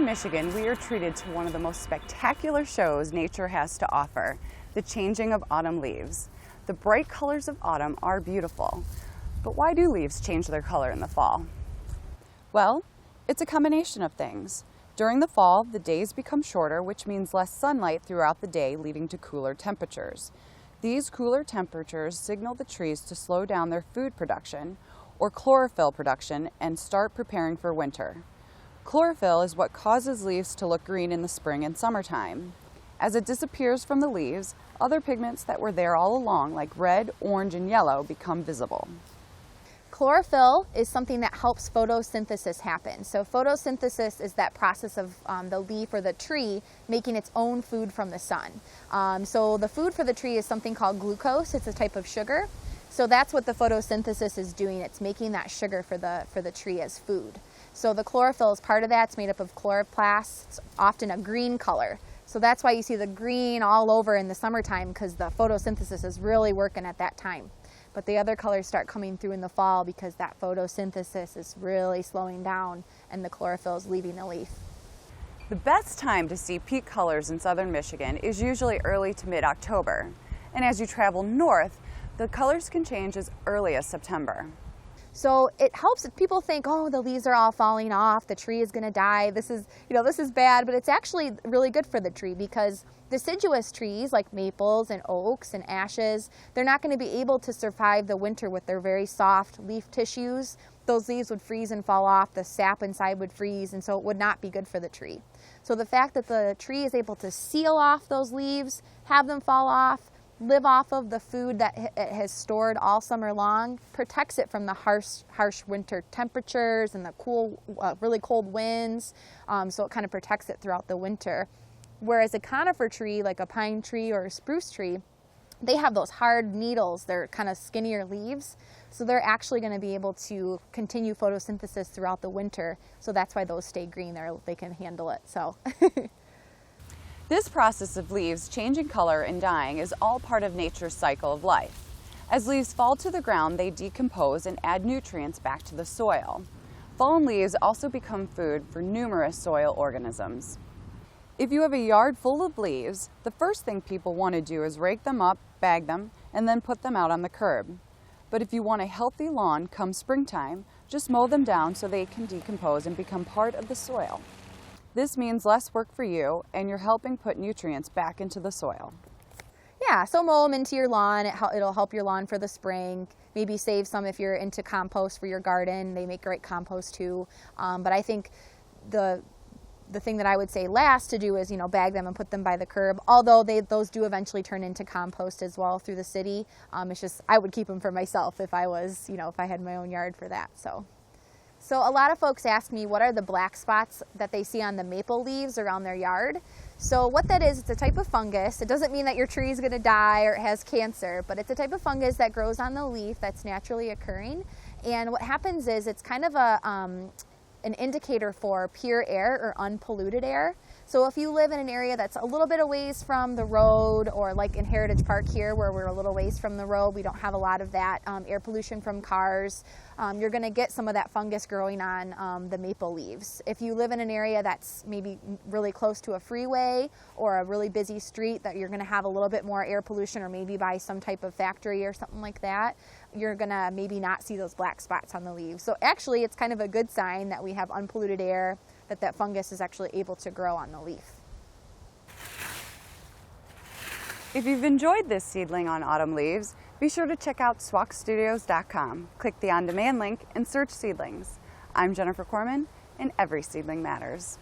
Southern Michigan, we are treated to one of the most spectacular shows nature has to offer, the changing of autumn leaves. The bright colors of autumn are beautiful, but why do leaves change their color in the fall? Well, it's a combination of things. During the fall, the days become shorter, which means less sunlight throughout the day, leading to cooler temperatures. These cooler temperatures signal the trees to slow down their food production, or chlorophyll production, and start preparing for winter. Chlorophyll is what causes leaves to look green in the spring and summertime. As it disappears from the leaves, other pigments that were there all along, like red, orange, and yellow, become visible. Chlorophyll is something that helps photosynthesis happen. So photosynthesis is that process of the leaf or the tree making its own food from the sun. So the food for the tree is something called glucose. It's a type of sugar. So that's what the photosynthesis is doing. It's making that sugar for the tree as food. So the chlorophyll is part of that. It's made up of chloroplasts. It's often a green color. So that's why you see the green all over in the summertime, because the photosynthesis is really working at that time. But the other colors start coming through in the fall because that photosynthesis is really slowing down and the chlorophyll is leaving the leaf. The best time to see peak colors in southern Michigan is usually early to mid-October. And as you travel north, the colors can change as early as September. So it helps if people think, oh, the leaves are all falling off, the tree is going to die, this is bad, but it's actually really good for the tree because deciduous trees like maples and oaks and ashes, they're not going to be able to survive the winter with their very soft leaf tissues. Those leaves would freeze and fall off, the sap inside would freeze, and so it would not be good for the tree. So the fact that the tree is able to seal off those leaves, have them fall off, live off of the food that it has stored all summer long, protects it from the harsh winter temperatures and the cool, really cold winds. So it kind of protects it throughout the winter. Whereas a conifer tree, like a pine tree or a spruce tree, they have those hard needles. They're kind of skinnier leaves. So they're actually going to be able to continue photosynthesis throughout the winter. So that's why those stay green. They can handle it. So. This process of leaves changing color and dying is all part of nature's cycle of life. As leaves fall to the ground, they decompose and add nutrients back to the soil. Fallen leaves also become food for numerous soil organisms. If you have a yard full of leaves, the first thing people want to do is rake them up, bag them, and then put them out on the curb. But if you want a healthy lawn come springtime, just mow them down so they can decompose and become part of the soil. This means less work for you, and you're helping put nutrients back into the soil. Yeah, so mow them into your lawn. It'll help your lawn for the spring. Maybe save some if you're into compost for your garden. They make great compost too. But I think the thing that I would say last to do is, bag them and put them by the curb. Although those do eventually turn into compost as well through the city. It's just I would keep them for myself if I was, if I had my own yard for that. So a lot of folks ask me what are the black spots that they see on the maple leaves around their yard. So what that is, it's a type of fungus. It doesn't mean that your tree is going to die or it has cancer, but it's a type of fungus that grows on the leaf that's naturally occurring. And what happens is it's kind of an indicator for pure air or unpolluted air. So if you live in an area that's a little bit a ways from the road, or like in Heritage Park here where we're a little ways from the road, we don't have a lot of that air pollution from cars. You're going to get some of that fungus growing on the maple leaves. If you live in an area that's maybe really close to a freeway or a really busy street, that you're going to have a little bit more air pollution, or maybe by some type of factory or something like that, you're going to maybe not see those black spots on the leaves. So actually it's kind of a good sign that we have unpolluted air, that fungus is actually able to grow on the leaf. If you've enjoyed this seedling on autumn leaves, be sure to check out swakstudios.com. Click the on-demand link and search seedlings. I'm Jennifer Corman, and every seedling matters.